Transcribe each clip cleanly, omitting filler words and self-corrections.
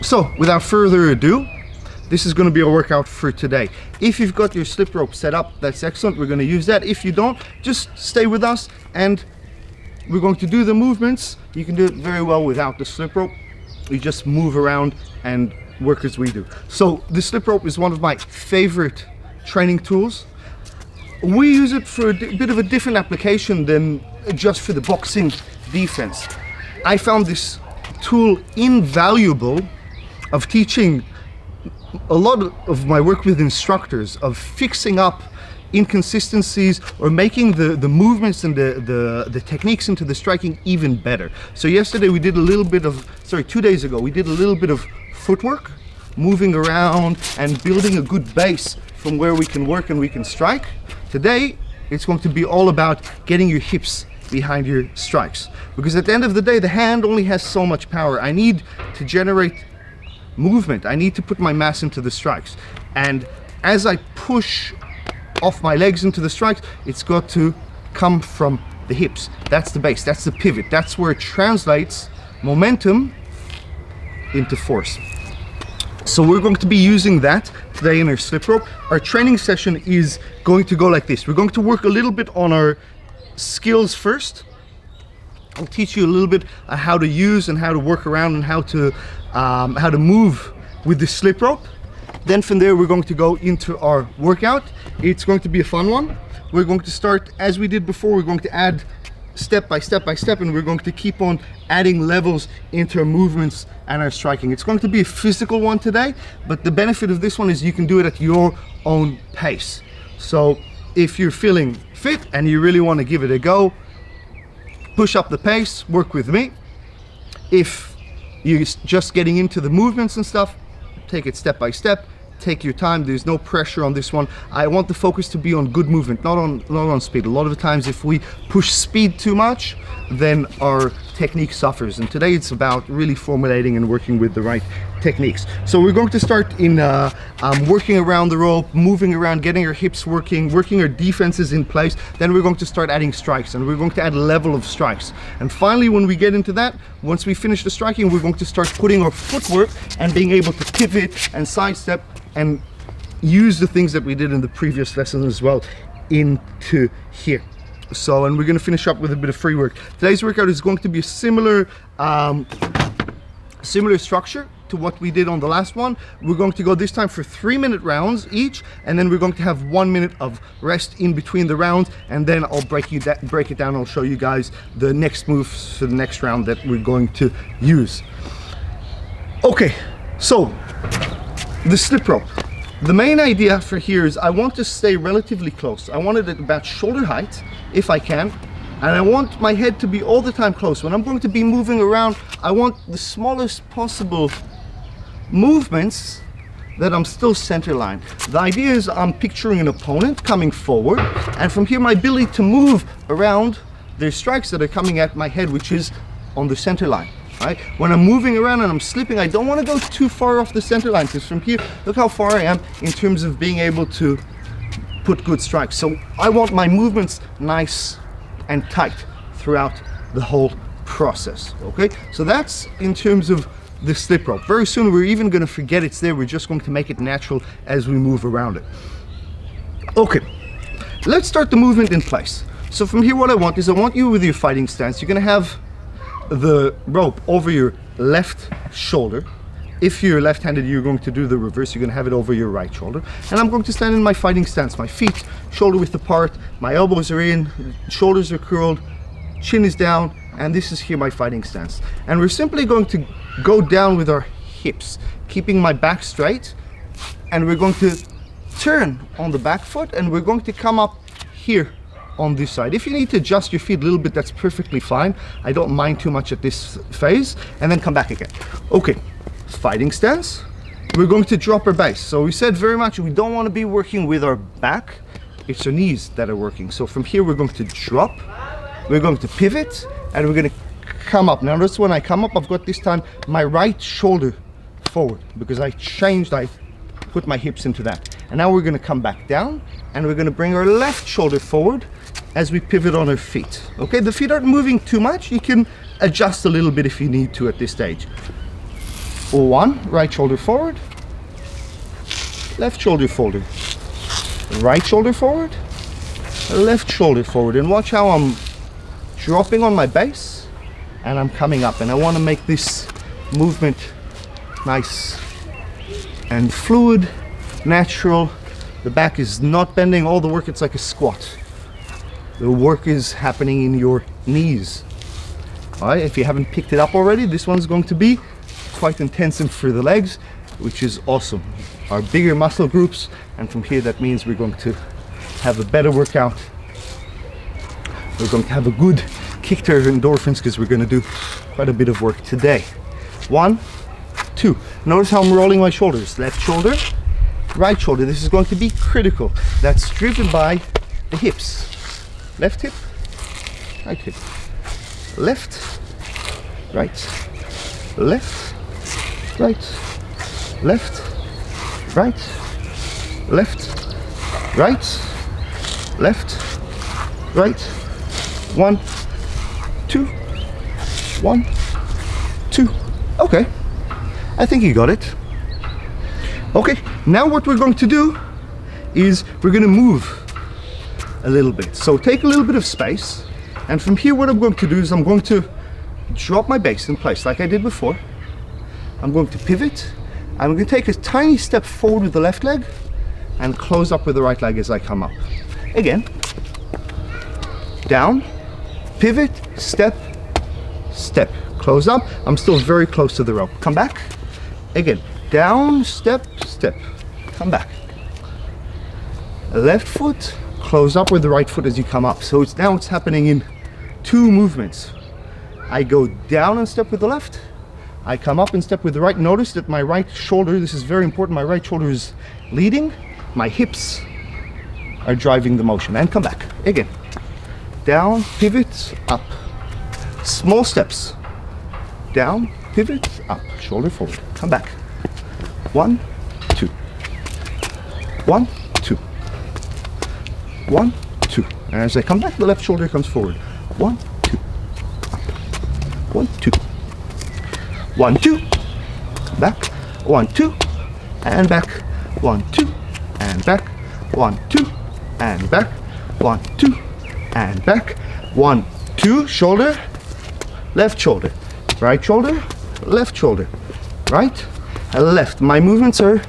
So without further ado, this is going to be a workout for today. If you've got your slip rope set up, that's excellent. We're going to use that. If you don't, just stay with us and we're going to do the movements. You can do it very well without the slip rope. You just move around and work as we do. So the slip rope is one of my favorite training tools. We use it for a bit of a different application than just for the boxing defense. I found this tool invaluable of teaching a lot of my work with instructors, of fixing up inconsistencies or making the movements and the techniques into the striking even better. So yesterday we did a little bit of, 2 days ago, we did a little bit of footwork, moving around and building a good base from where we can work and we can strike. Today it's going to be all about getting your hips behind your strikes, because at the end of the day the hand only has so much power. I need to generate movement. I need to put my mass into the strikes, and as I push off my legs into the strikes, it's got to come from the hips. That's the base, that's the pivot, that's where it translates momentum into force. So we're going to be using that today in our slip rope. Our training session is going to go like this. We're going to work a little bit on our skills first. I'll teach you a little bit how to use and how to work around and how to move with the slip rope. Then from there we're going to go into our workout. It's going to be a fun one. We're going to start as we did before. We're going to add step by step by step, and we're going to keep on adding levels into our movements and our striking. It's going to be a physical one today, but the benefit of this one is you can do it at your own pace. So if you're feeling fit and you really want to give it a go, push up the pace, work with me. If you're just getting into the movements and stuff, take it step by step, take your time. There's no pressure on this one. I want the focus to be on good movement, not on speed. A lot of the times if we push speed too much, then our technique suffers, and today it's about really formulating and working with the right techniques. So we're going to start in working around the rope, moving around, getting our hips working our defenses in place. Then we're going to start adding strikes, and we're going to add level of strikes. And finally, when we get into that, once we finish the striking, we're going to start putting our footwork and being able to pivot and sidestep and use the things that we did in the previous lesson as well into here. So, and we're going to finish up with a bit of free work. Today's workout is going to be a similar structure to what we did on the last one. We're going to go this time for 3-minute rounds each, and then we're going to have 1 minute of rest in between the rounds, and then I'll break it down. I'll show you guys the next moves for the next round that we're going to use. Okay, so the slip rope. The main idea for here is I want to stay relatively close. I want it at about shoulder height, if I can, and I want my head to be all the time close. When I'm going to be moving around, I want the smallest possible movements that I'm still center line. The idea is I'm picturing an opponent coming forward, and from here my ability to move around their strikes that are coming at my head, which is on the center line. Right? When I'm moving around and I'm slipping, I don't want to go too far off the center line, because from here, look how far I am in terms of being able to put good strikes. So I want my movements nice and tight throughout the whole process. Okay, so that's in terms of the slip rope. Very soon we're even going to forget it's there. We're just going to make it natural as we move around it. Okay, let's start the movement in place. So from here, what I want is I want you with your fighting stance. You're going to have the rope over your left shoulder. If you're left-handed, you're going to do the reverse. You're going to have it over your right shoulder. And I'm going to stand in my fighting stance. My feet shoulder width apart, my elbows are in, shoulders are curled, chin is down, and this is here my fighting stance. And we're simply going to go down with our hips, keeping my back straight, and we're going to turn on the back foot, and we're going to come up here on this side. If you need to adjust your feet a little bit, that's perfectly fine. I don't mind too much at this phase, and then come back again. Okay, fighting stance. We're going to drop our base. So we said very much we don't want to be working with our back, it's our knees that are working. So from here we're going to drop, we're going to pivot, and we're going to come up. Now notice when I come up, I've got this time my right shoulder forward, because I put my hips into that. And now we're going to come back down, and we're going to bring our left shoulder forward as we pivot on our feet. Okay, the feet aren't moving too much. You can adjust a little bit if you need to at this stage. 1, right shoulder forward, left shoulder forward, right shoulder forward, left shoulder forward, and watch how I'm dropping on my base and I'm coming up, and I want to make this movement nice and fluid, natural. The back is not bending. All the work, it's like a squat. The work is happening in your knees. All right, if you haven't picked it up already, this one's going to be quite intensive for the legs, which is awesome. Our bigger muscle groups, and from here that means we're going to have a better workout. We're going to have a good kick to our endorphins because we're going to do quite a bit of work today. 1, 2. Notice how I'm rolling my shoulders. Left shoulder, right shoulder. This is going to be critical. That's driven by the hips. Left hip, right hip. Left, right, left, right, left, right, left, right, left, right. 1, 2, 1, 2. Okay, I think you got it. Okay, now what we're going to do is we're going to move a little bit. So take a little bit of space, and from here what I'm going to do is I'm going to drop my base in place like I did before. I'm going to pivot. I'm going to take a tiny step forward with the left leg and close up with the right leg as I come up. Again, down, pivot, step, step, close up. I'm still very close to the rope. Come back. Again, down, step, step, come back. Left foot, close up with the right foot as you come up. So now it's happening in 2 movements. I go down and step with the left. I come up and step with the right. Notice that my right shoulder, this is very important, my right shoulder is leading. My hips are driving the motion. And come back. Again. Down, pivot, up. Small steps. Down, pivot, up. Shoulder forward. Come back. 1, 2. 1, 2. 1, 2. And as I come back, the left shoulder comes forward. 1, 2. Up. 1, 2. 1, 2. Back. 1, 2. And back. 1, 2. And back. 1, 2. And back. 1, 2. And back. 1, 2. Shoulder. Left shoulder. Right shoulder. Left shoulder. Right. And left. My movements are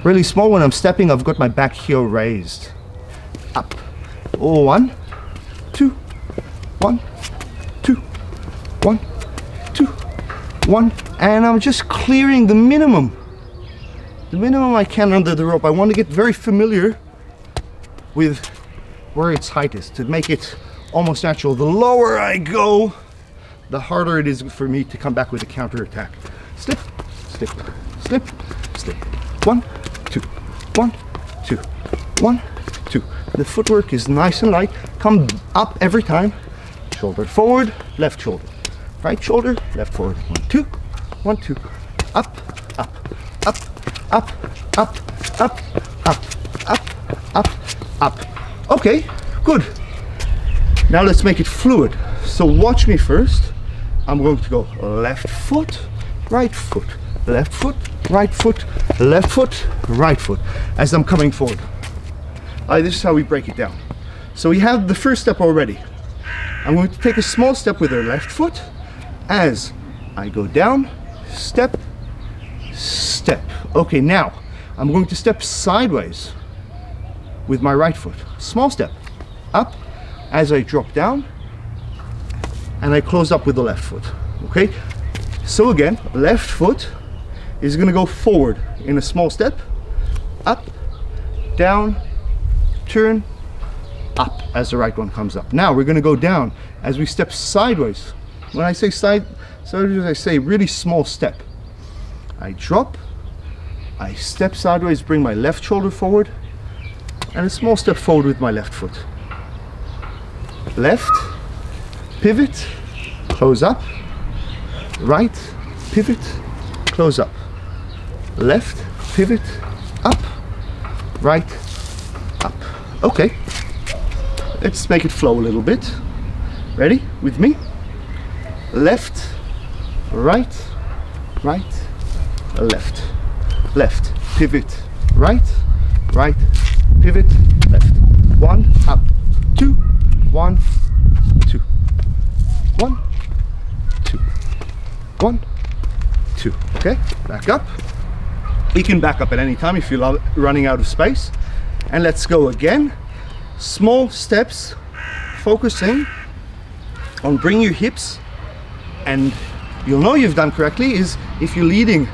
really small. When I'm stepping, I've got my back heel raised. Up. 1, 2. 1, 2. 1, 2. 1. And I'm just clearing the minimum I can under the rope. I want to get very familiar with where its height is to make it almost natural. The lower I go, the harder it is for me to come back with a counter attack. Slip, slip, slip, slip. 1, 2, 1, 2, 1, 2. The footwork is nice and light. Come up every time. Shoulder forward, left shoulder. Right shoulder, left forward. 1, 2, 1, 2. Up, up, up, up, up, up, up, up, up, up. Okay, good. Now let's make it fluid. So watch me first. I'm going to go left foot, right foot, left foot, right foot, left foot, right foot, as I'm coming forward. This is how we break it down. So we have the first step already. I'm going to take a small step with our left foot as I go down, step, step. Okay, now I'm going to step sideways with my right foot. Small step, up, as I drop down, and I close up with the left foot. Okay, so again, left foot is going to go forward in a small step, up, down, turn, up as the right one comes up. Now we're going to go down as we step sideways. When I say sideways, I say really small step. I drop, I step sideways, bring my left shoulder forward, and a small step forward with my left foot. Left, pivot, close up. Right, pivot, close up. Left, pivot, up. Right, up. Okay, let's make it flow a little bit. Ready? With me? Left, right, right, left, left, pivot, right, right, pivot, left. 1, up, 2, 1, 2, 1, 2, 1, 2. Okay, back up. You can back up at any time if you're running out of space. And let's go again. Small steps, focusing on bring your hips, and you'll know you've done correctly is if you're leading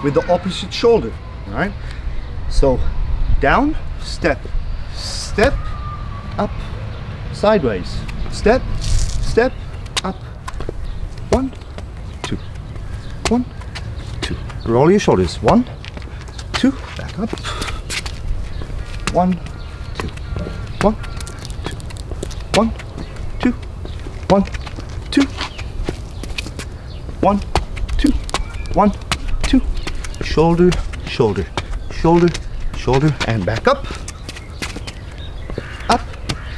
with the opposite shoulder. All right, so down, step, step, up, sideways, step, step, up, 1, 2, 1, 2. Roll your shoulders, 1, 2, back up, 1, 2, 1, 2, 1, 2, 1, 2, 1, 2, 1, 2, shoulder, shoulder, shoulder, shoulder, and back up, up,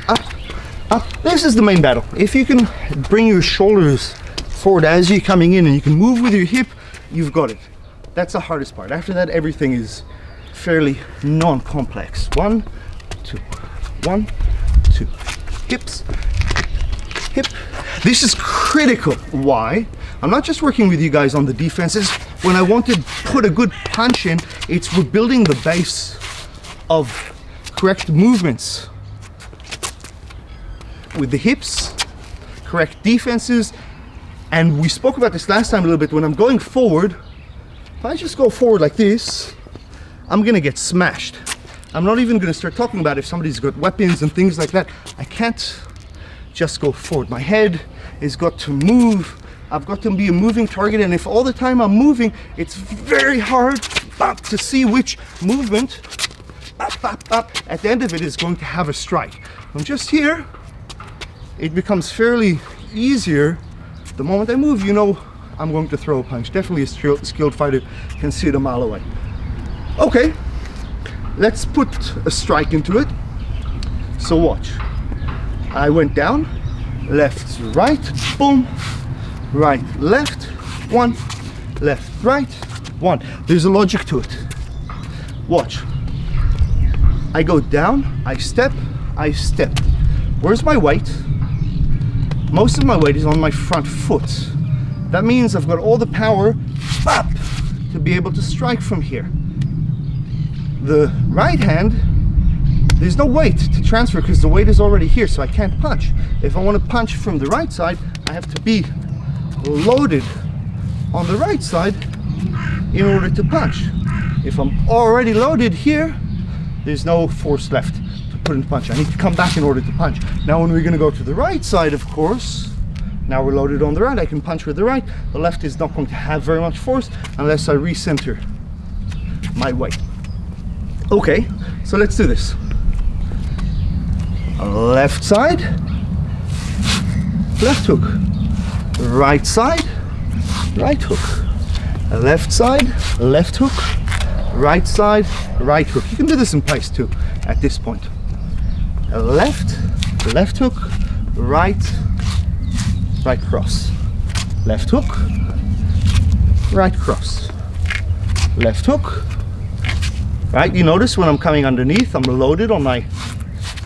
up, up. This is the main battle. If you can bring your shoulders forward as you're coming in and you can move with your hip, you've got it. That's the hardest part. After that, everything is fairly non-complex. 1, 2, 1, 2, hips, hip. This is critical. Why? I'm not just working with you guys on the defenses. When I want to put a good punch in, we're building the base of correct movements with the hips, correct defenses. And we spoke about this last time a little bit. When I'm going forward, if I just go forward like this, I'm gonna get smashed. I'm not even gonna start talking about if somebody's got weapons and things like that. I can't just go forward. My head has got to move. I've got to be a moving target, and if all the time I'm moving, it's very hard to see which movement at the end of it is going to have a strike. I'm just here, it becomes fairly easier. The moment I move, you know I'm going to throw a punch. Definitely a skilled fighter can see it a mile away. Okay, let's put a strike into it. So watch. I went down, left, right, boom, right, left, 1, left, right, 1. There's a logic to it. Watch. I go down, I step, I step. Where's my weight? Most of my weight is on my front foot. That means I've got all the power up to be able to strike from here. The right hand, there's no weight to transfer because the weight is already here, so I can't punch. If I want to punch from the right side, I have to be loaded on the right side in order to punch. If I'm already loaded here, there's no force left to put in the punch. I need to come back in order to punch. Now when we're going to go to the right side, of course, now we're loaded on the right, I can punch with the right. The left is not going to have very much force unless I recenter my weight. Okay, so let's do this. Left side, left hook. Right side, right hook. Left side, left hook. Right side, right hook. You can do this in place too at this point. Left, left hook, right, right cross. Left hook, right cross. Left hook. Right, you notice when I'm coming underneath, I'm loaded on my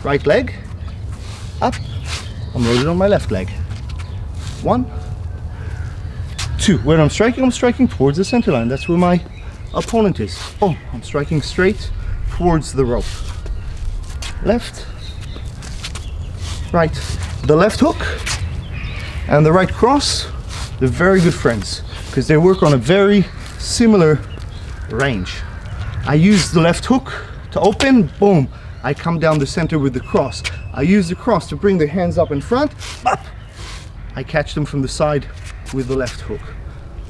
right leg. Up, I'm loaded on my left leg. 1, 2. When I'm striking towards the center line. That's where my opponent is. Oh, I'm striking straight towards the rope. Left, right. The left hook and the right cross, they're very good friends because they work on a very similar range. I use the left hook to open, boom, I come down the center with the cross. I use the cross to bring the hands up in front, up. I catch them from the side with the left hook.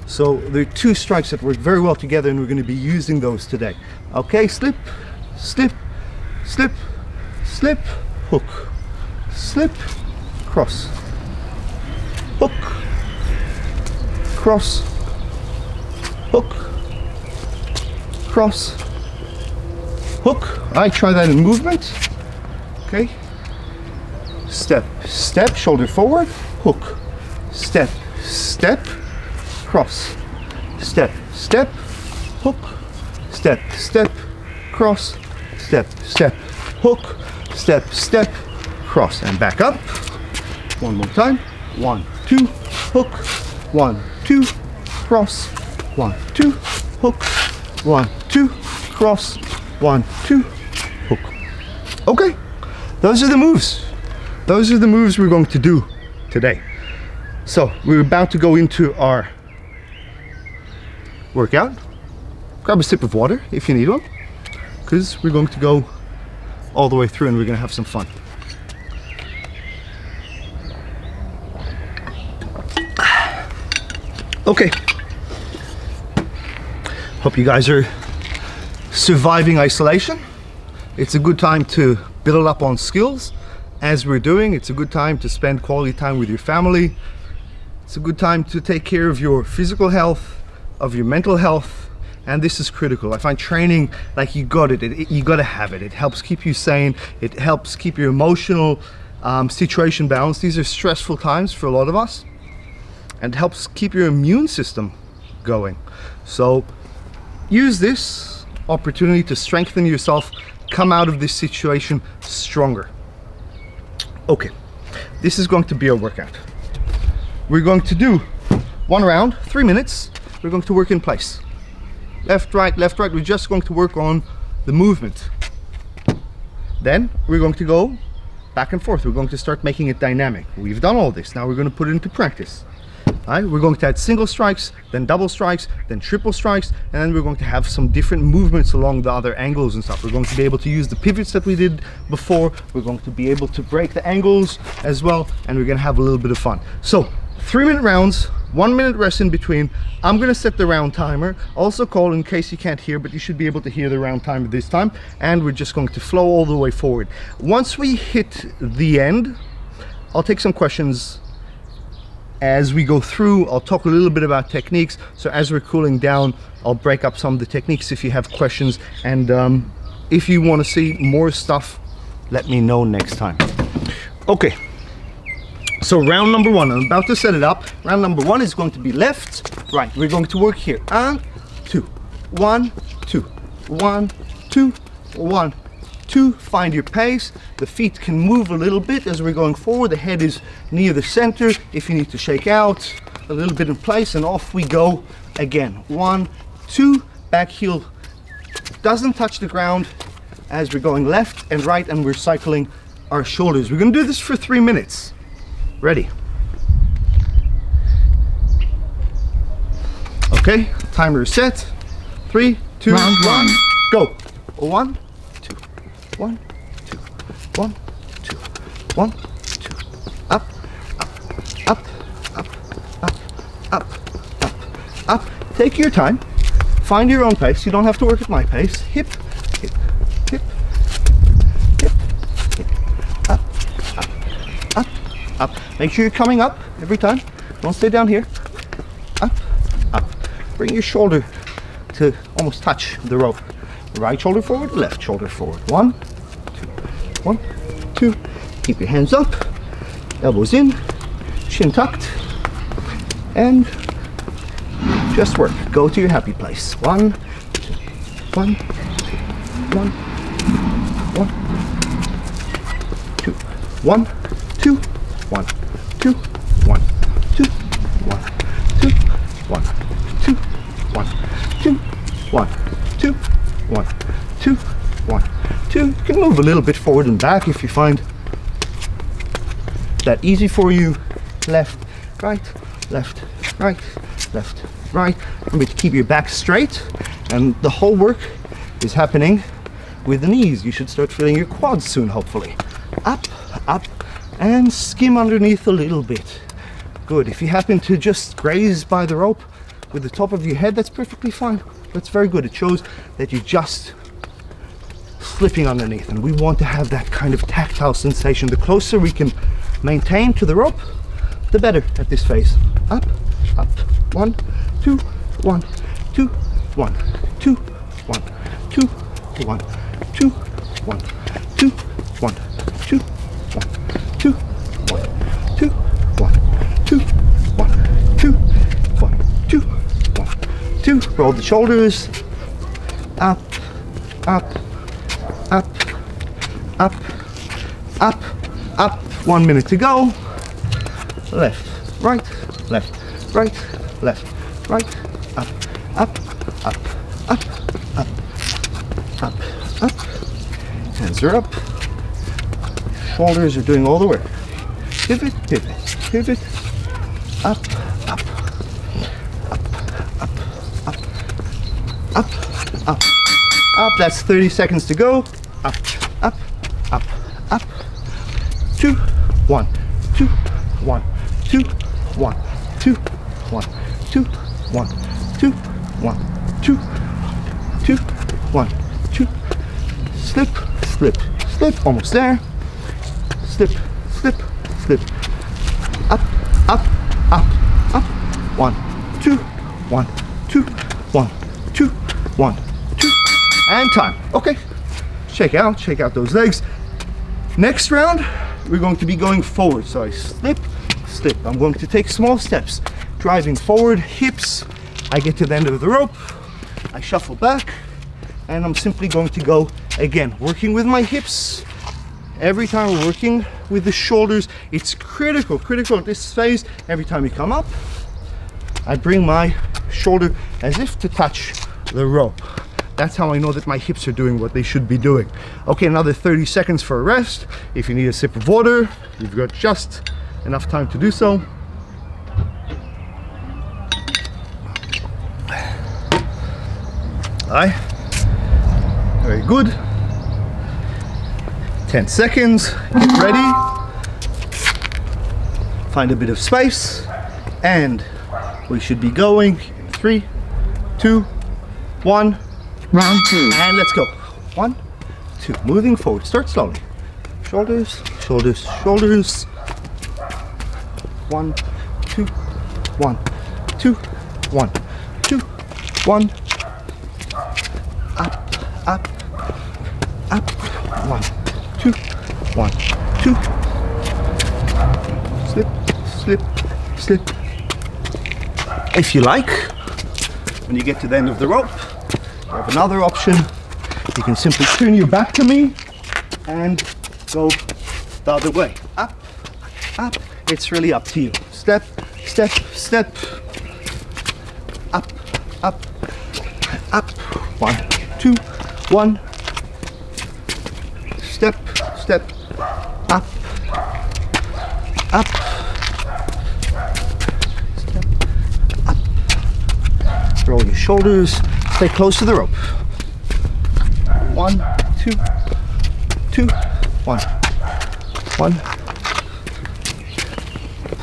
So there are two strikes that work very well together, and we're going to be using those today. Okay, slip, slip, slip, slip, hook, slip, cross, hook, cross, hook, cross, hook. I try that in movement. Okay. Step, step, shoulder forward, hook, step, step, cross, step, step, hook, step, step, cross, step, step, hook, step, step, cross, and back up. One more time. 1, 2, hook, 1, 2, cross, 1, 2, hook, 1, 2, cross, 1, 2, hook. Okay, those are the moves. Those are the moves we're going to do today. So we're about to go into our workout. Grab a sip of water if you need one, because we're going to go all the way through and we're going to have some fun. Okay. Hope you guys are surviving isolation. It's a good time to build up on skills as we're doing. It's a good time to spend quality time with your family. It's a good time to take care of your physical health, of your mental health, and this is critical. I find training, like, you got it. You got to have it. It helps keep you sane. It helps keep your emotional situation balanced. These are stressful times for a lot of us, and helps keep your immune system going. So use this opportunity to strengthen yourself, come out of this situation stronger. Okay, this is going to be our workout. We're going to do one round, 3 minutes. We're going to work in place. Left, right, left, right. We're just going to work on the movement. Then we're going to go back and forth. We're going to start making it dynamic. We've done all this. Now we're going to put it into practice. All right, we're going to add single strikes, then double strikes, then triple strikes, and then we're going to have some different movements along the other angles and stuff. We're going to be able to use the pivots that we did before. We're going to be able to break the angles as well, and we're going to have a little bit of fun. So 3-minute rounds, 1 minute rest in between. I'm going to set the round timer, also call in case you can't hear, but you should be able to hear the round timer this time, and we're just going to flow all the way forward. Once we hit the end, I'll take some questions as we go through. I'll talk a little bit about techniques. So as we're cooling down, I'll break up some of the techniques if you have questions, and if you want to see more stuff, let me know next time. Okay, so round number one, I'm about to set it up. Round number one is going to be left, right. We're going to work here. 2, 1, 2, 1, 2, 1, 2. Find your pace. The feet can move a little bit as we're going forward. The head is near the center. If you need to shake out a little bit in place, and off we go again. 1, 2. Back heel doesn't touch the ground as we're going left and right, and we're cycling our shoulders. We're going to do this for 3 minutes. Ready? Okay, timer is set. 3, 2, 1, go. 1, 2, 1, 2, 1, 2, 1, 2. Up, up, up, up, up, up, up, up. Take your time. Find your own pace. You don't have to work at my pace. Hip, hip, hip, hip, hip. Up, up, up, up. Make sure you're coming up every time. Don't stay down here. Up, up. Bring your shoulder to almost touch the rope. Right shoulder forward, left shoulder forward. 1, 2, 1, 2. Keep your hands up, elbows in, chin tucked, and just work. Go to your happy place. 1, 2, 1, 2, 1, 1, 2, 1, 2, 1, 2, 1, 2, 1, 2, 1, 2, 1, 2, 1, 2, 1, 2, 1, 2. You can move a little bit forward and back if you find that easy for you. Left, right, left, right, left, right. Remember to keep your back straight, and the whole work is happening with the knees. You should start feeling your quads soon, hopefully. Up, up, and skim underneath a little bit. Good. If you happen to just graze by the rope with the top of your head, that's perfectly fine. That's very good. It shows that you're just slipping underneath, and we want to have that kind of tactile sensation. The closer we can maintain to the rope, the better at this phase. Up, up. 1, 2, 1, 2, 1, 2, 1, 2, 1, 2, 1, 2, 1, 2, 1, 2, 1, 2, 1, 2, 1, 2, 1, 2, 1, 2. Roll the shoulders, up, up, up, up, up, up. 1 minute to go. Left, right, left, right, left, right, up, up, up, up, up, up, up. Hands are up. Shoulders are doing all the work. Pivot, pivot, pivot. Up, up, up, up, up, up, up, up. That's 30 seconds to go. Up, up, up, up. 2, 1, 2, 1, 2, 1, 2, 1, 2, 1, 2, 1, 2, 2, 1, 2. Slip, slip, slip. Almost there. Slip, slip, slip. Up, up, up, up. 1, 2, 1, 2, 1, 2, 1, 2. And time. Okay. Check out those legs. Next round, we're going to be going forward. So I slip, slip. I'm going to take small steps. Driving forward, hips. I get to the end of the rope. I shuffle back. And I'm simply going to go again, working with my hips. Every time we're working with the shoulders, it's critical at this phase. Every time we come up, I bring my shoulder as if to touch the rope. That's how I know that my hips are doing what they should be doing. Okay, another 30 seconds for a rest. If you need a sip of water, you've got just enough time to do so. Aye. Very good. 10 seconds, get ready. Find a bit of space, and we should be going in 3, 2, 1. Round 2. And let's go. 1, 2. Moving forward. Start slowly. Shoulders, shoulders, shoulders. 1, 2, 1, 2, 1, 2, 1. Up, up, up. 1, 2, 1, 2. Slip, slip, slip. If you like, when you get to the end of the rope, you have another option. You can simply turn your back to me and go the other way. Up, up. It's really up to you. Step, step, step. Up, up, up. 1, 2, 1. Step, step. Up, up. Step, up. Roll your shoulders. Stay close to the rope. 1, 2, 2, 1, 1.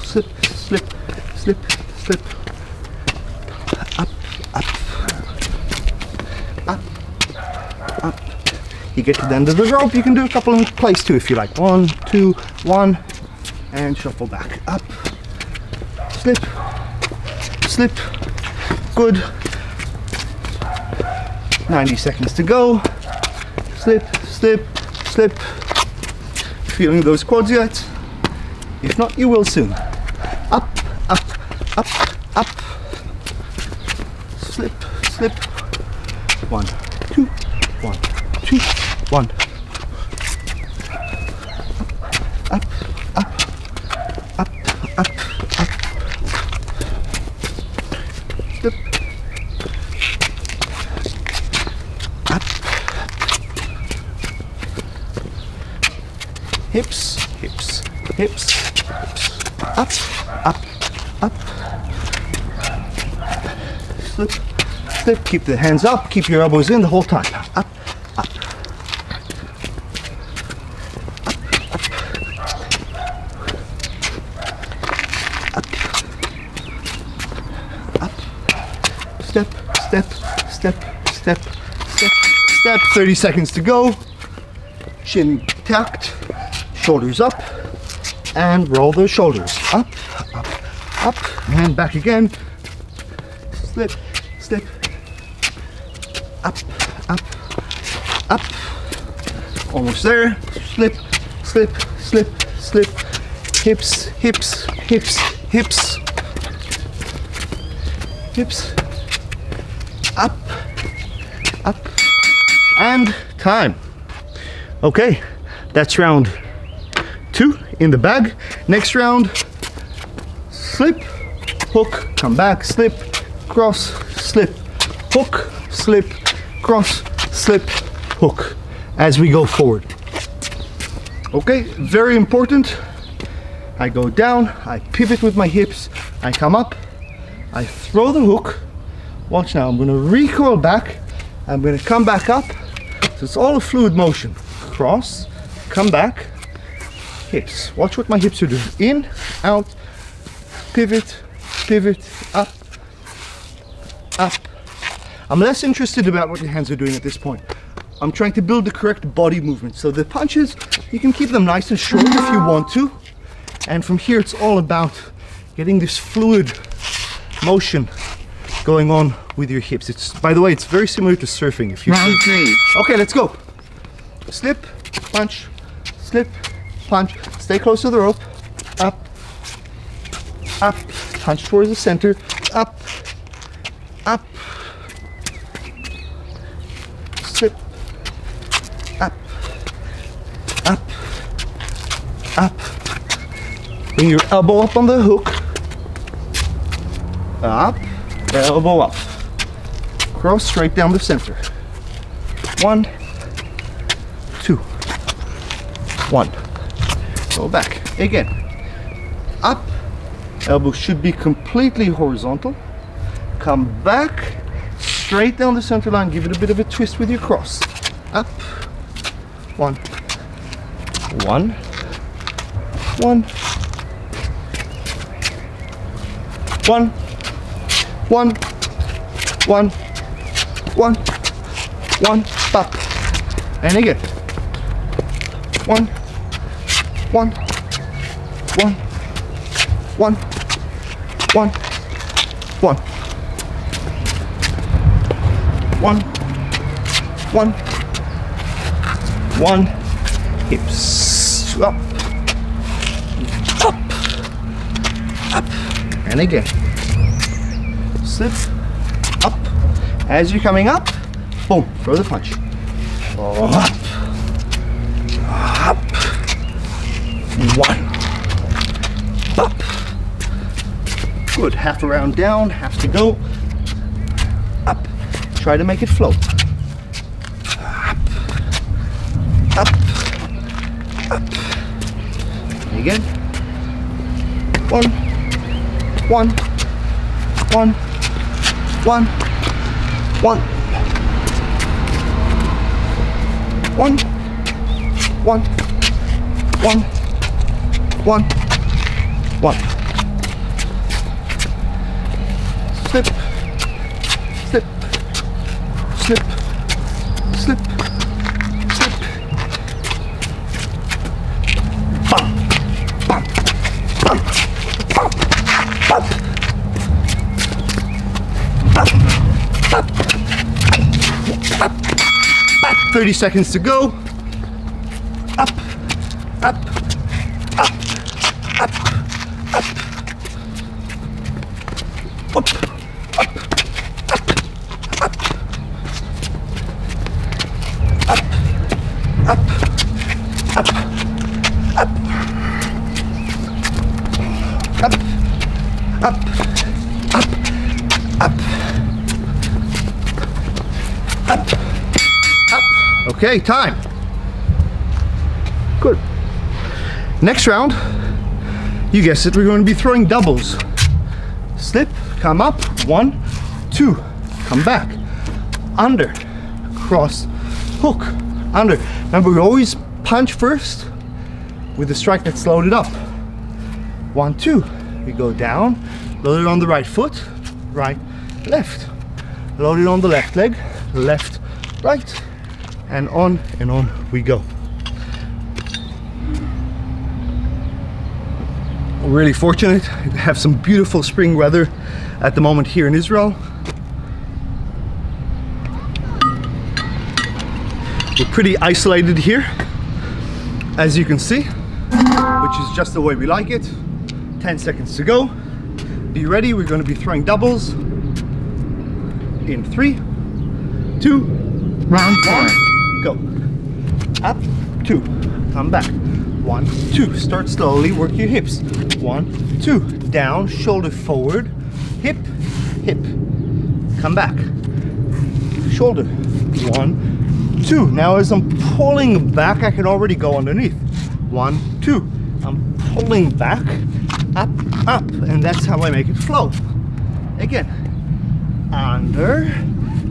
Slip, slip, slip, slip. Up, up, up, up. You get to the end of the rope. You can do a couple in place too if you like. 1, 2, 1, and shuffle back. Up, slip, slip. Good. 90 seconds to go. Slip, slip, slip. Feeling those quads yet? If not, you will soon. Up, up, up, up. Slip, slip. 1, 2, 1, 2, 1. Up, up, up, up, up. Slip. Hips, hips, hips, hips. Up, up, up. Slip, slip. Keep the hands up. Keep your elbows in the whole time. Up, up. Up, up. Step, step, step, step, step, step. 30 seconds to go. Chin tucked. Shoulders up, and roll those shoulders up, up, up, and back again. Slip, slip, up, up, up. Almost there. Slip, slip, slip, slip. Hips, hips, hips, hips. Hips. Up, up. And time. Okay, that's round 2 in the bag. Next round, slip, hook, come back, slip, cross, slip, hook, slip, cross, slip, hook, as we go forward. Okay, very important. I go down, I pivot with my hips, I come up, I throw the hook. Watch now, I'm gonna recoil back, I'm gonna come back up. So it's all a fluid motion. Cross, come back, hips. Watch what my hips are doing. In, out, pivot, pivot, up, up. I'm less interested about what your hands are doing at this point. I'm trying to build the correct body movement. So the punches, you can keep them nice and short if you want to. And from here, it's all about getting this fluid motion going on with your hips. It's, by the way, it's very similar to surfing. If you Round 3. Okay, let's go. Slip, punch, slip, punch. Stay close to the rope. Up, up. Punch towards the center. Up, up. Slip, up, up, up. Bring your elbow up on the hook. Up, elbow up. Cross straight down the center. 1, 2, 1. Go back. Again. Up. Elbow should be completely horizontal. Come back. Straight down the center line. Give it a bit of a twist with your cross. Up. 1. 1. 1. 1. 1. 1. 1. 1. Pop. And again. 1. 1. 1. 1. 1. 1. 1. 1. 1. Hips up. Up. Up. And again. Slip. Up. As you're coming up, boom, throw the punch. Up. Up. 1. Up. Good. Half a round down, half to go. Up. Try to make it flow. Up. Up. Up. And again. 1. 1. 1. 1. 1. 1. 1. 1. 1. 1. Slip. Slip. Slip. Slip. Slip. Bum. Bum. Bum. Bum. Bum. Bum. Bum. Bum. 30 seconds to go. Up. Up. Up. Up. Up. Up. Up. Up. Up. Up. Up. Up. Up. Up. Up. Up. Up. Up. Okay, time. Good. Next round, you guessed it, we're going to be throwing doubles. Slip, come up, 1, 2, come back, under, cross, hook, under. Remember, we always punch first with the strike that's loaded up. 1, 2, we go down, load it on the right foot, right, left. Load it on the left leg, left, right, and on we go. We're really fortunate to have some beautiful spring weather at the moment here in Israel. We're pretty isolated here, as you can see, which is just the way we like it. 10 seconds to go. Be ready, we're going to be throwing doubles in 3, 2, Round 4. Go. Up, 2. Come back. 1, 2. Start slowly, work your hips. 1, 2. Down, shoulder forward. Hip, hip. Come back. Shoulder. 1, 2. Now as I'm pulling back, I can already go underneath. 1, 2. I'm pulling back, up, up. And that's how I make it flow. Again. Under.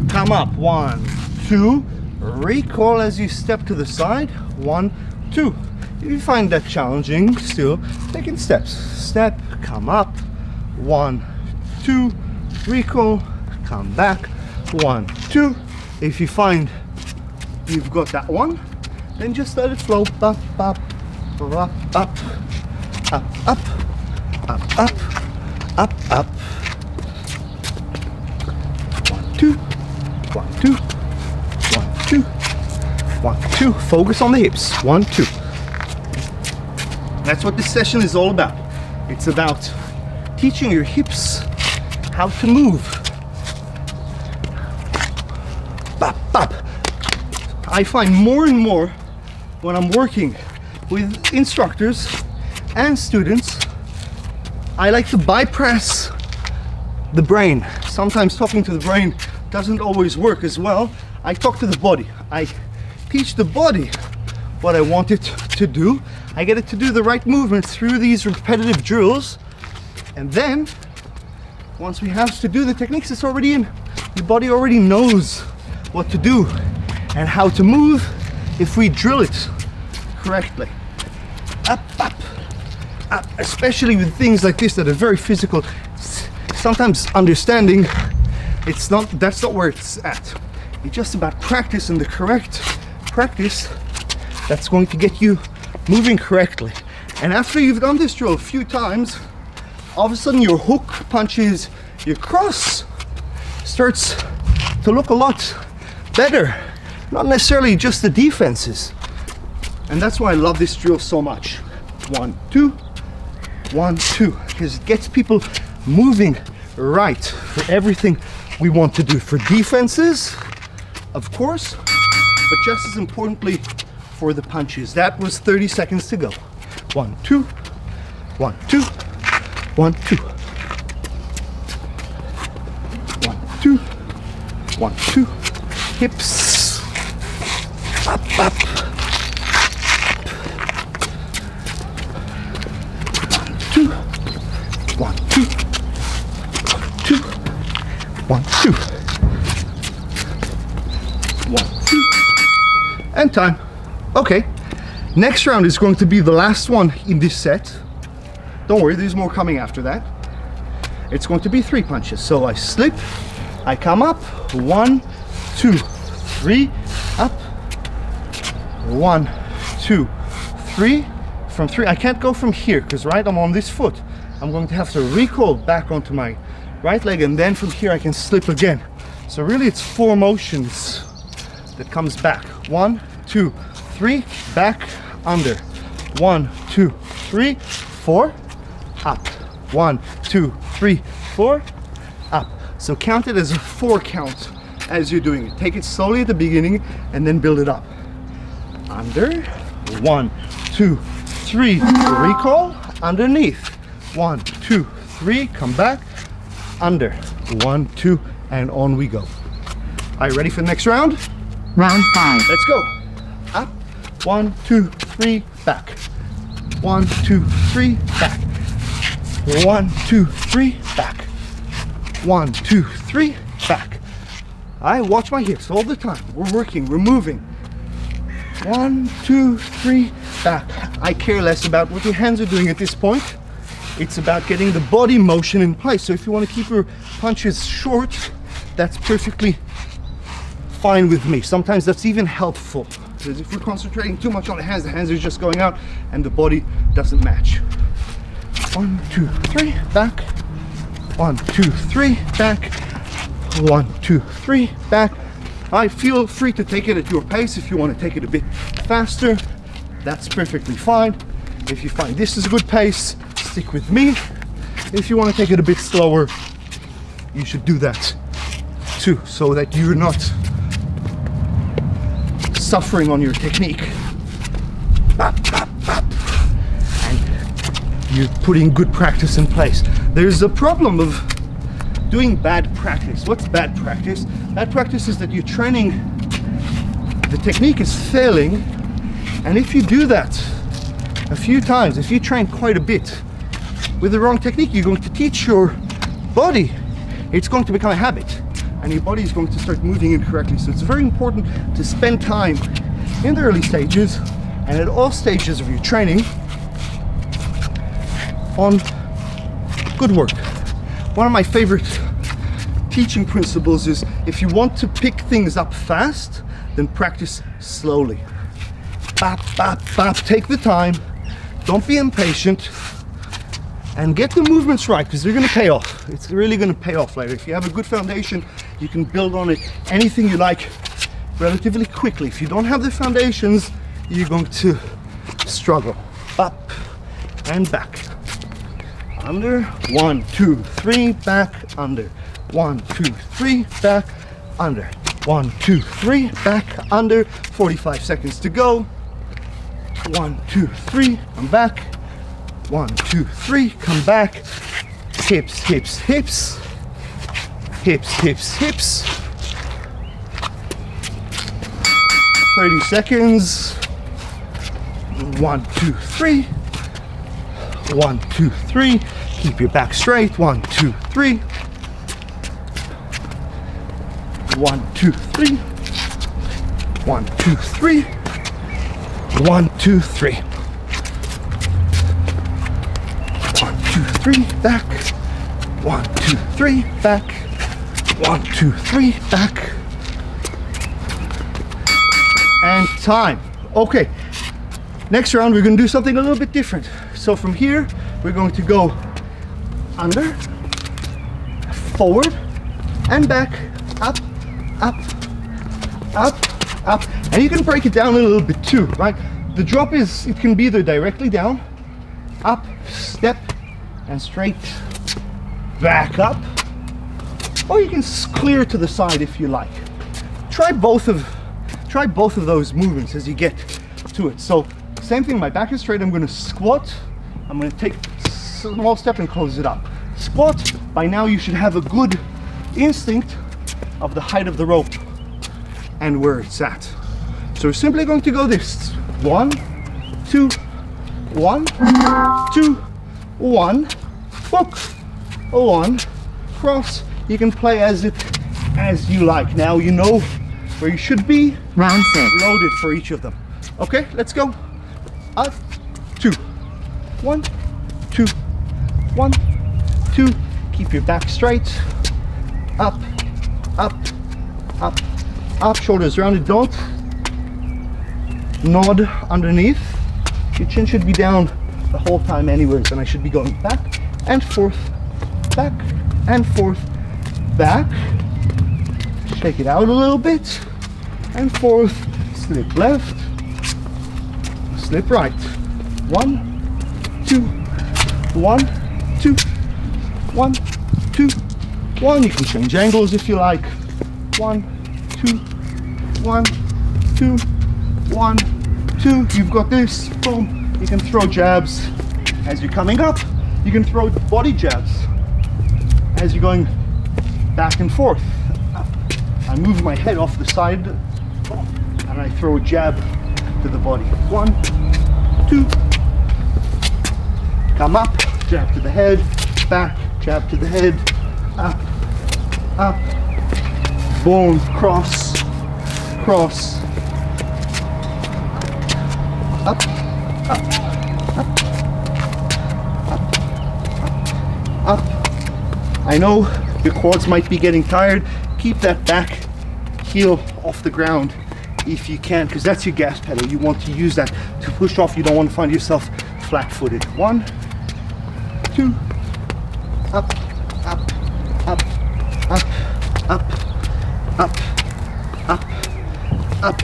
Come up. 1, 2. Recall as you step to the side. 1, 2. If you find that challenging, still taking steps. Step, come up. 1, 2. Recall, come back. 1, 2. If you find you've got that one, then just let it flow. Up, up, up, up, up, up, up, up, up, up. 1, 2. 1, 2. 1, 2. 1, 2. Focus on the hips. 1, 2. That's what this session is all about. It's about teaching your hips how to move. Bop, bop. I find more and more when I'm working with instructors and students, I like to bypass the brain. Sometimes talking to the brain doesn't always work as well. I talk to the body. I teach the body what I want it to do. I get it to do the right movement through these repetitive drills. And then, once we have to do the techniques, it's already in. Your body already knows what to do and how to move if we drill it correctly. Up, up, up. Especially with things like this that are very physical. Sometimes understanding, that's not where it's at. It's just about practice, and the correct practice that's going to get you moving correctly. And after you've done this drill a few times, all of a sudden your hook punches, your cross starts to look a lot better. Not necessarily just the defenses. And that's why I love this drill so much. 1, 2, 1, 2, because it gets people moving right for everything we want to do. For defenses, of course, but just as importantly for the punches. That was 30 seconds to go. 1, 2, 1, 2, 1, 2. 1, 2, 1, 2. Hips. Up, up. 1, 2. 1, 2. 2. 1, 2. 1, 2. And time. Okay. Next round is going to be the last one in this set. Don't worry, there's more coming after that. It's going to be 3 punches. So I slip, I come up, 1, 2, 3, up, 1, 2, 3. From 3, I can't go from here because right, I'm on this foot. I'm going to have to recall back onto my right leg, and then from here I can slip again. So really it's 4 motions that comes back. 1, 2, 3, back, under. 1, 2, 3, 4, up. 1, 2, 3, 4, up. So count it as a 4 count as you're doing it. Take it slowly at the beginning and then build it up. Under. 1, 2, 3, recall, underneath. 1, 2, 3, come back, under. 1, 2, and on we go. Are you ready for the next round? Round 5. Let's go. Up. 1, 2, 3, back. 1, 2, 3, back. 1, 2, 3, back. 1, 2, 3, back. I watch my hips all the time. We're working, we're moving. 1, 2, 3, back. I care less about what your hands are doing at this point. It's about getting the body motion in place. So if you want to keep your punches short, that's perfectly fine with me. Sometimes that's even helpful. Because if we're concentrating too much on the hands are just going out and the body doesn't match. 1, 2, 3, back. 1, 2, 3, back. 1, 2, 3, back. I feel free to take it at your pace. If you want to take it a bit faster, that's perfectly fine. If you find this is a good pace, stick with me. If you want to take it a bit slower, you should do that too, so that you're not suffering on your technique. Bop, bop, bop. And you're putting good practice in place. There's a problem of doing bad practice. What's bad practice? Bad practice is that you're training, the technique is failing, and if you do that a few times, if you train quite a bit with the wrong technique, you're going to teach your body, it's going to become a habit, and your body is going to start moving incorrectly. So it's very important to spend time in the early stages and at all stages of your training on good work. One of my favorite teaching principles is, if you want to pick things up fast, then practice slowly. Bop, bop, bop. Take the time. Don't be impatient. And get the movements right, because they're going to pay off. It's really going to pay off later. If you have a good foundation, you can build on it anything you like relatively quickly. If you don't have the foundations, you're going to struggle. Up and back. Under. 1, 2, 3. Back. Under. 1, 2, 3. Back. Under. 1, 2, 3. Back. Under. 45 seconds to go. 1, 2, 3. I'm back. 1, 2, 3. Come back. Hips, hips, hips. Hips, hips, hips. 30 seconds. 1, 2, 3. 1, 2, 3. Keep your back straight. 1, 2, 3. 1, 2, 3. 1, 2, 3. 1, 2, 3. 1, 2, 3. Back. 1, 2, 3. Back. 1, 2, 3. Back. And time. Okay. Next round, we're going to do something a little bit different. So from here, we're going to go under, forward, and back, up, up, up, up. And you can break it down a little bit too, right? The drop is, it can be either directly down, up, step, and straight, back up, or you can clear to the side if you like. Try both of those movements as you get to it. So same thing, my back is straight, I'm going to squat, I'm going to take a small step and close it up. Squat, by now you should have a good instinct of the height of the rope and where it's at. So we're simply going to go this. 1, 2, 1, 2, 1, hook, 1, cross. You can play as you like. Now you know where you should be. Round 6. Loaded for each of them. Okay, let's go. Up, 2, 1, 2, 1, 2. Keep your back straight. Up, up, up, up. Shoulders rounded. Don't nod underneath. Your chin should be down the whole time anyways, and I should be going back and forth, back and forth, back. Shake it out a little bit and forth. Slip left, slip right. 1, 2, 1, 2, 1, 2, 1. You can change angles if you like. 1, 2, 1, 2, 1, 2. You've got this. Boom. You can throw jabs as you're coming up. You can throw body jabs as you're going back and forth. I move my head off the side and I throw a jab to the body. 1, 2. Come up, jab to the head, back, jab to the head, up, up, boom, cross, cross, up, up, up, up, up. I know your quads might be getting tired. Keep that back heel off the ground if you can, because that's your gas pedal. You want to use that to push off. You don't want to find yourself flat-footed. 1, 2, up, up, up, up, up, up, up, up,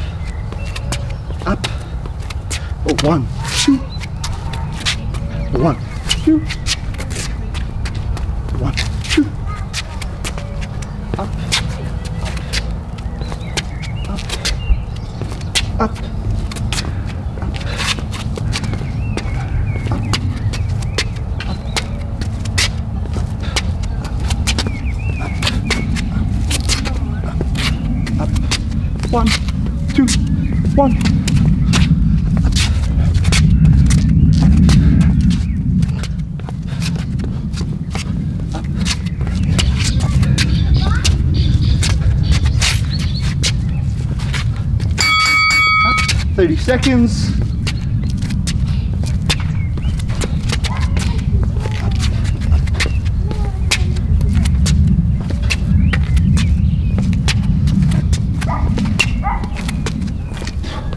up. Oh, 1, 2, 1, 2, 1, 2, up, up, 1, 2, 1. 30 seconds.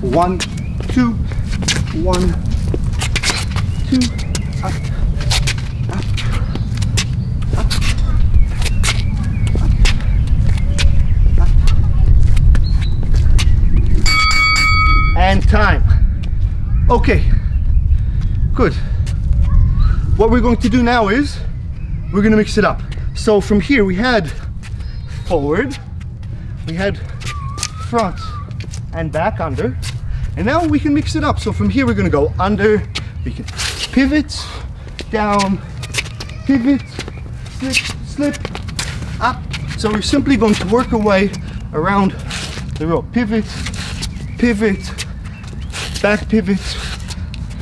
One, two, 1, 2, up, up, up, up. And time. Okay, good. What we're going to do now is we're going to mix it up. So from here we had forward, we had front and back under, and now we can mix it up. So from here we're going to go under, we can pivot, down, pivot, slip, slip, up. So we're simply going to work our way around the rope. Pivot, pivot, back pivot,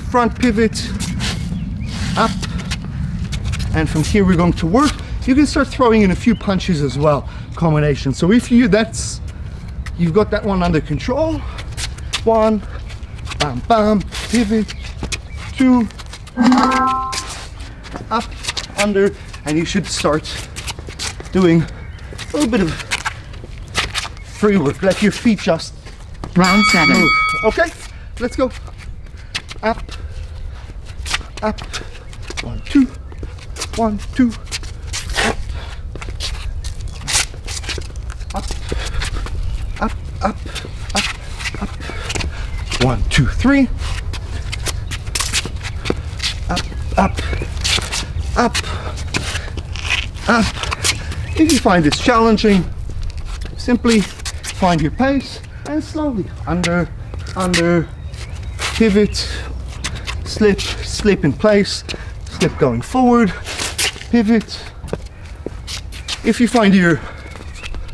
front pivot, up. And from here we're going to work. You can start throwing in a few punches as well, combination. So if you've got that one under control. 1, bam, bam, pivot, 2, up, under, and you should start doing a little bit of free work. Let your feet just Round 7. move. Okay, let's go. Up, up, 1, 2, 1, 2, up, up, up, up, up, 1, 2, 3, up, up, up, up. If you find this challenging, simply find your pace and slowly under, pivot, slip, slip in place, slip going forward, pivot. If you find you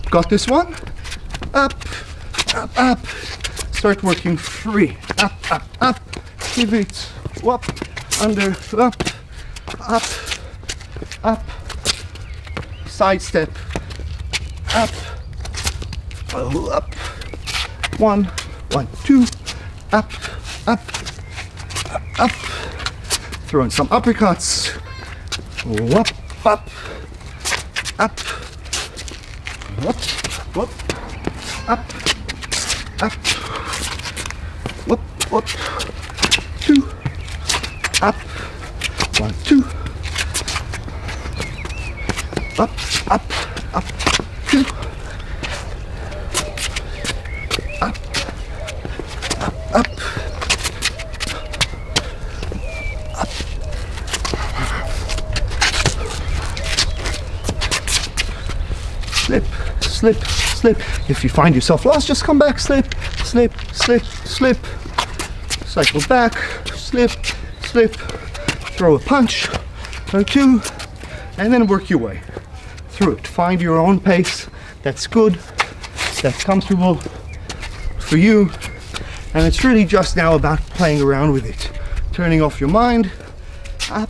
got this one, up, up, up, start working free, up, up, up, pivot, up, under, up, up, up, side step, up, up, 1, 1, 2, up, up, up, throw in some uppercuts, up, up, up, up, up, up, up, up, up, 2, up, 1, 2, up, up, up, 2, up, up, up, up. Slip, slip, slip. If you find yourself lost, just come back, slip, slip, slip, slip. Cycle back, slip, slip. Throw a punch or 2, and then work your way through it. Find your own pace that's good, that's comfortable for you, and it's really just now about playing around with it, turning off your mind. Up,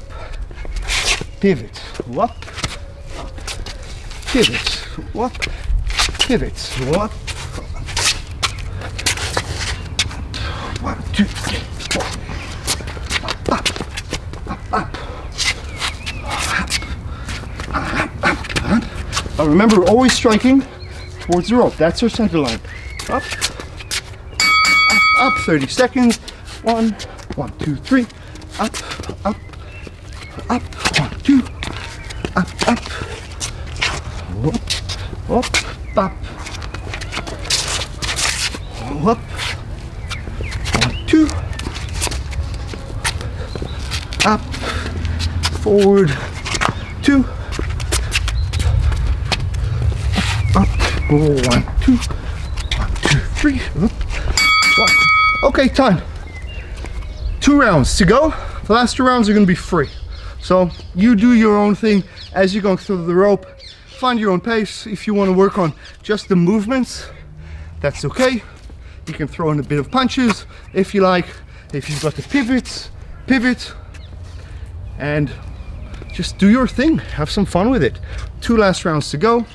pivot, up, pivot, up, pivot, up. 1, 2, 3, 4. Up, up, up. But remember, always striking towards the rope. That's our center line. Up, up, up. 30 seconds. 1, 1, 2, 3. Up, up, up. 1, 2. Up, up. Up, up, up. Up. 1, 2. Up. Forward. 2. Up, 1, 2, 1, 2, 3, up, Okay, time. 2 rounds to go. The last 2 rounds are going to be free. So you do your own thing as you're going through the rope. Find your own pace. If you want to work on just the movements, that's okay. You can throw in a bit of punches if you like. If you've got the pivots, pivot, and just do your thing. Have some fun with it. 2 last rounds to go.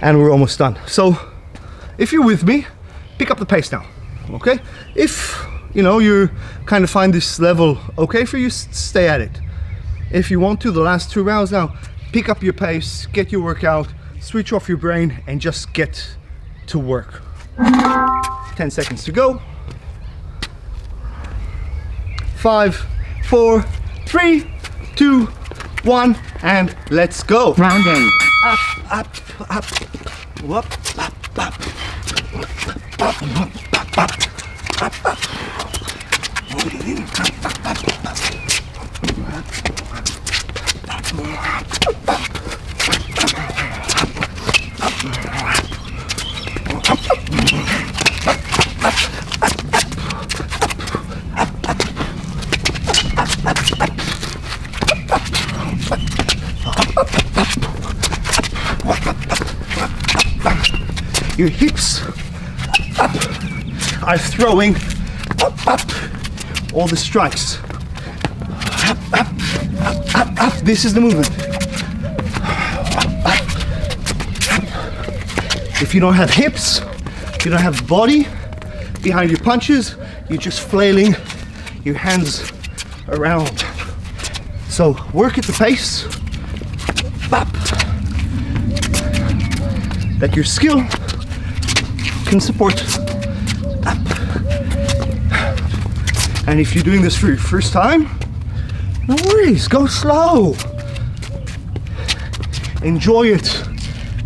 And we're almost done. So if you're with me, pick up the pace now, okay? If you know you kind of find this level okay for you, stay at it. If you want to, the last 2 rounds now, pick up your pace, get your workout, switch off your brain, and just get to work. 10 seconds to go. 5, 4, 3, 2, 1, and let's go. Round 8. Up, up, up, up, up, up. Up, up, up, up, up. Your hips up are throwing up all the strikes. Up, up, up, up, up. This is the movement. Up, up. If you don't have hips, you don't have body behind your punches, you're just flailing your hands around. So work at the pace. Up. That your skill can support. Up. And if you're doing this for your first time, no worries, go slow. Enjoy it.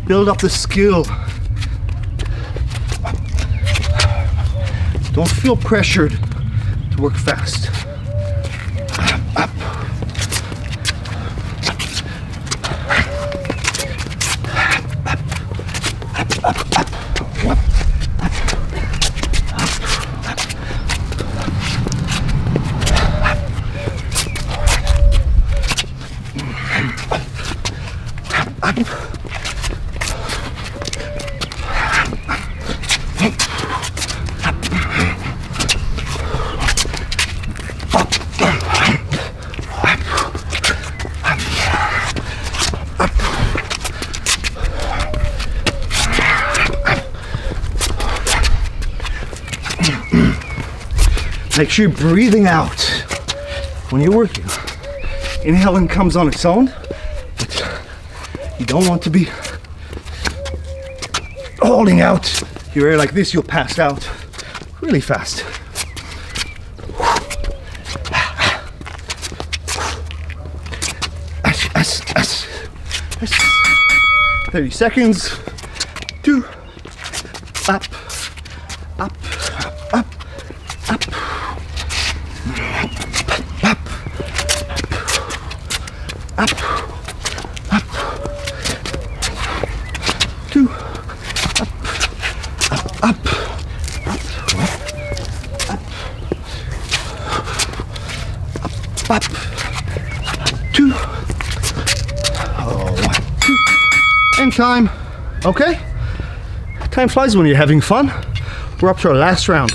Build up the skill. Don't feel pressured to work fast. Up. Make sure you're breathing out when you're working. Inhaling comes on its own, but you don't want to be holding out your air like this. You'll pass out really fast. As. 30 seconds. 2. Up. Up. Up. Up. Up, up, 2, up, up, up, up, up, 2, 1, 2, and time. Okay, time flies when you're having fun. We're up to our last round.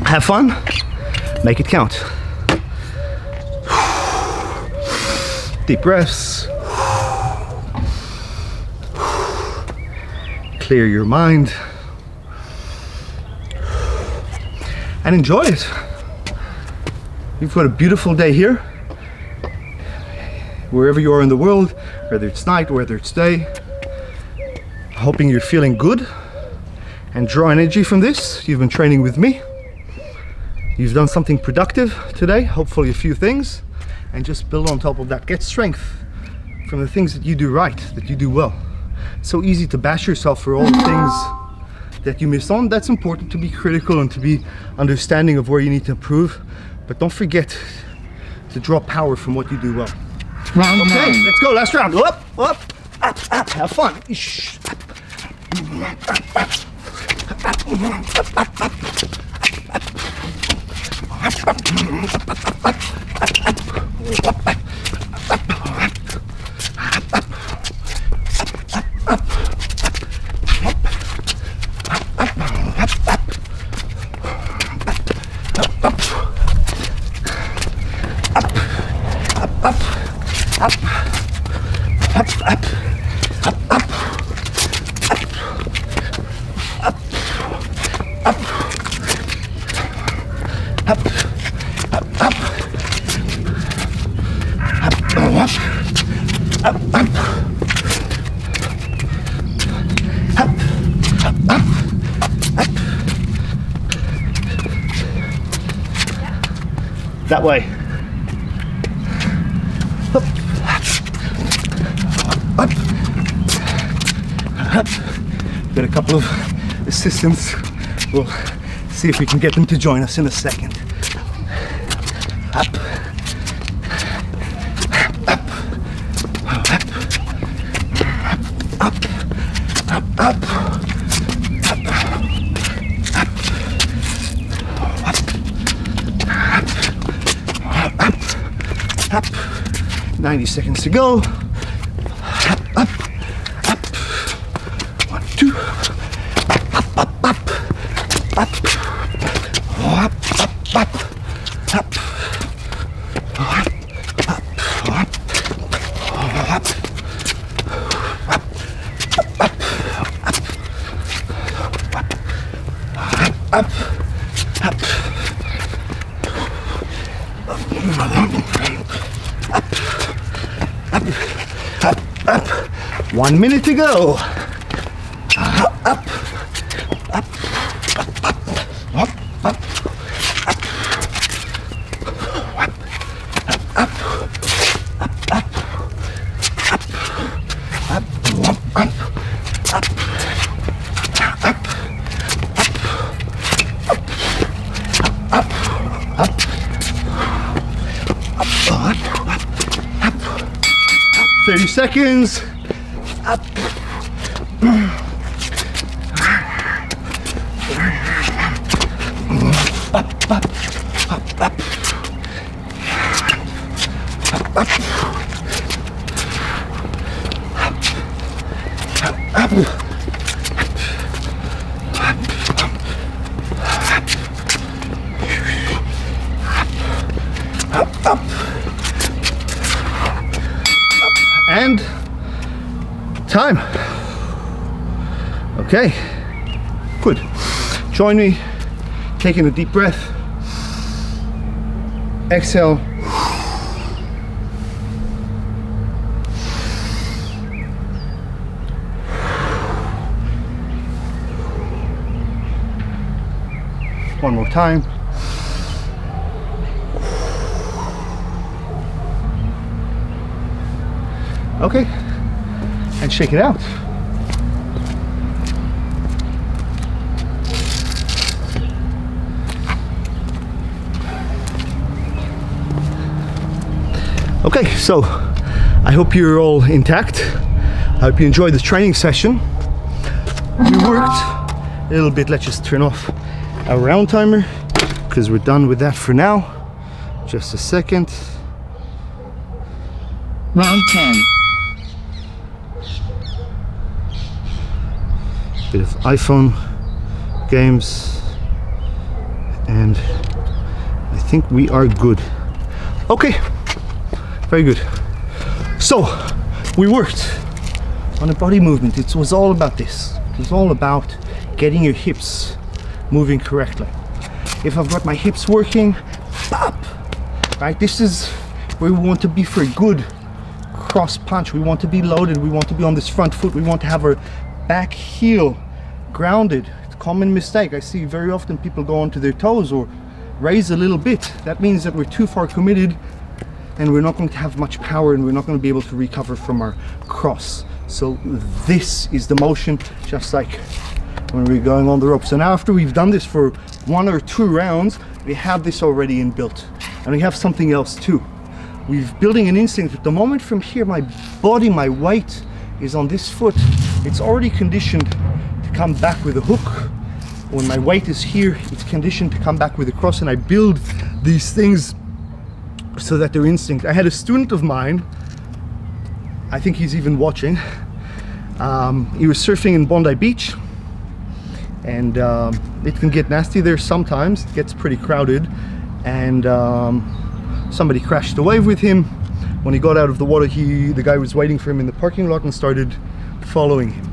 Have fun, make it count. Deep breaths. Clear your mind. And enjoy it. You've got a beautiful day here. Wherever you are in the world, whether it's night, whether it's day. Hoping you're feeling good and draw energy from this. You've been training with me. You've done something productive today, hopefully a few things. And just build on top of that. Get strength from the things that you do right, that you do well. It's so easy to bash yourself for all the things that you miss on. That's important, to be critical and to be understanding of where you need to improve. But don't forget to draw power from what you do well. Round Okay, 9. let's go. Last round. Up, up, up, up. Have fun. Shh. That way. Up. Up. Up. Got a couple of assistants. We'll see if we can get them to join us in a second. Up. Up. Up. Up. Up. Up. Up. 90 seconds to go. Up, up, up. 1, 2. Up, up, up, up. Oh, up, up, up, up. Oh, up, up, up. Oh, up. Up, up, up, up, up, up. 1 minute to go. Up, up, up, up, up, up, up, up, up, up, 30 seconds. Up. Up, up, up, up. Up, up. Up, up. Up, up. And time. Okay, good. Join me, taking a deep breath. Exhale. One more time. Okay, and shake it out. Okay, so I hope you're all intact. I hope you enjoyed this training session. We worked a little bit. Let's just turn off our round timer because we're done with that for now. Just a second. Round 10. Bit of iPhone games, and I think we are good. Okay, very good. So we worked on a body movement. It was all about this. It was all about getting your hips moving correctly. If I've got my hips working, pop, right? This is where we want to be for a good cross punch. We want to be loaded. We want to be on this front foot. We want to have our back heel grounded. It's a common mistake. I see very often people go onto their toes or raise a little bit. That means that we're too far committed and we're not going to have much power and we're not going to be able to recover from our cross. So this is the motion, just like when we're going on the rope. So now after we've done this for 1 or 2 rounds, we have this already inbuilt, and we have something else too. we're building an instinct. At the moment from here, my body, my weight is on this foot. It's already conditioned to come back with a hook. When my weight is here, it's conditioned to come back with a cross, and I build these things so that they're instinct. I had a student of mine, I think he's even watching, he was surfing in Bondi Beach, and it can get nasty there sometimes. It gets pretty crowded, and somebody crashed a wave with him. When he got out of the water, the guy was waiting for him in the parking lot and started following him.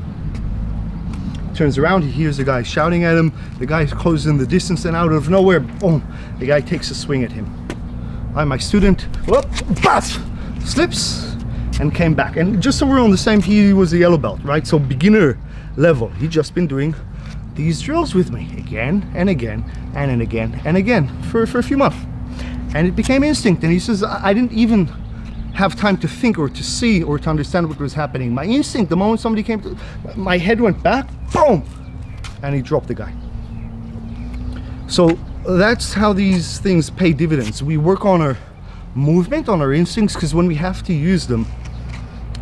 Turns around, he hears the guy shouting at him. The guy closes in the distance, and out of nowhere, boom, the guy takes a swing at him. My student, whoop, bath, slips and came back. And just so we're on the same, he was a yellow belt, right? So beginner level. He'd just been doing these drills with me again and again and again and again for a few months. And it became instinct. And he says, I didn't even have time to think or to see or to understand what was happening. My instinct, the moment somebody came to, my head went back, boom, and he dropped the guy. So that's how these things pay dividends. We work on our movement, on our instincts, because when we have to use them,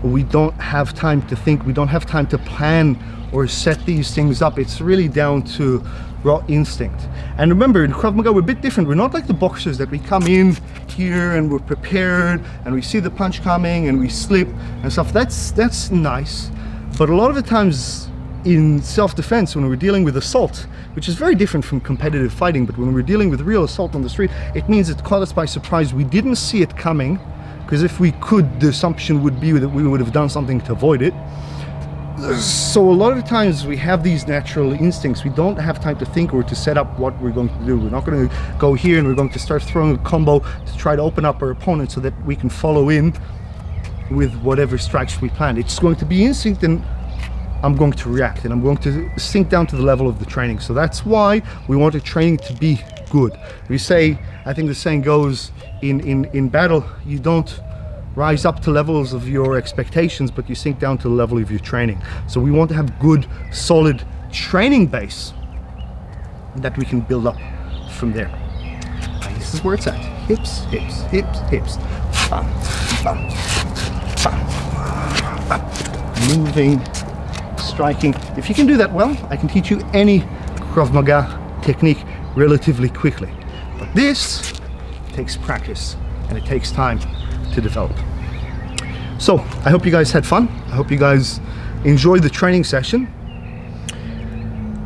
we don't have time to think, we don't have time to plan or set these things up. It's really down to raw instinct. And remember, in Krav Maga, we're a bit different. We're not like the boxers that we come in here and we're prepared and we see the punch coming and we slip and stuff. That's nice. But a lot of the times in self-defense, when we're dealing with assault, which is very different from competitive fighting, but when we're dealing with real assault on the street, it means it caught us by surprise. We didn't see it coming, because if we could, the assumption would be that we would have done something to avoid it. So a lot of the times we have these natural instincts. We don't have time to think or to set up what we're going to do. We're not going to go here and we're going to start throwing a combo to try to open up our opponent so that we can follow in with whatever strikes we planned. It's going to be instinct, and I'm going to react, and I'm going to sink down to the level of the training. So that's why we want the training to be good. We say, I think the saying goes, in battle, you don't rise up to levels of your expectations, but you sink down to the level of your training. So we want to have good, solid training base that we can build up from there. And this is where it's at. Hips, hips, hips, hips. Bam, bam, bam, bam. Moving, striking. If you can do that well, I can teach you any Krav Maga technique relatively quickly. But this takes practice and it takes time to develop. So I hope you guys had fun. I hope you guys enjoyed the training session.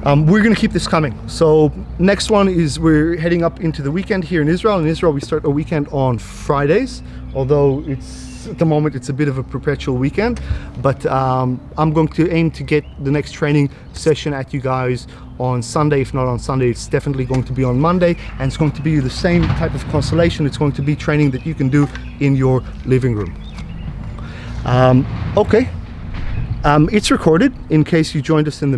We're going to keep this coming. So next one is we're heading up into the weekend here in Israel. In Israel, we start a weekend on Fridays, although it's at the moment it's a bit of a perpetual weekend. But I'm going to aim to get the next training session at you guys on Sunday. If not on Sunday, it's definitely going to be on Monday, and it's going to be the same type of constellation. It's going to be training that you can do in your living room. Okay, it's recorded in case you joined us in the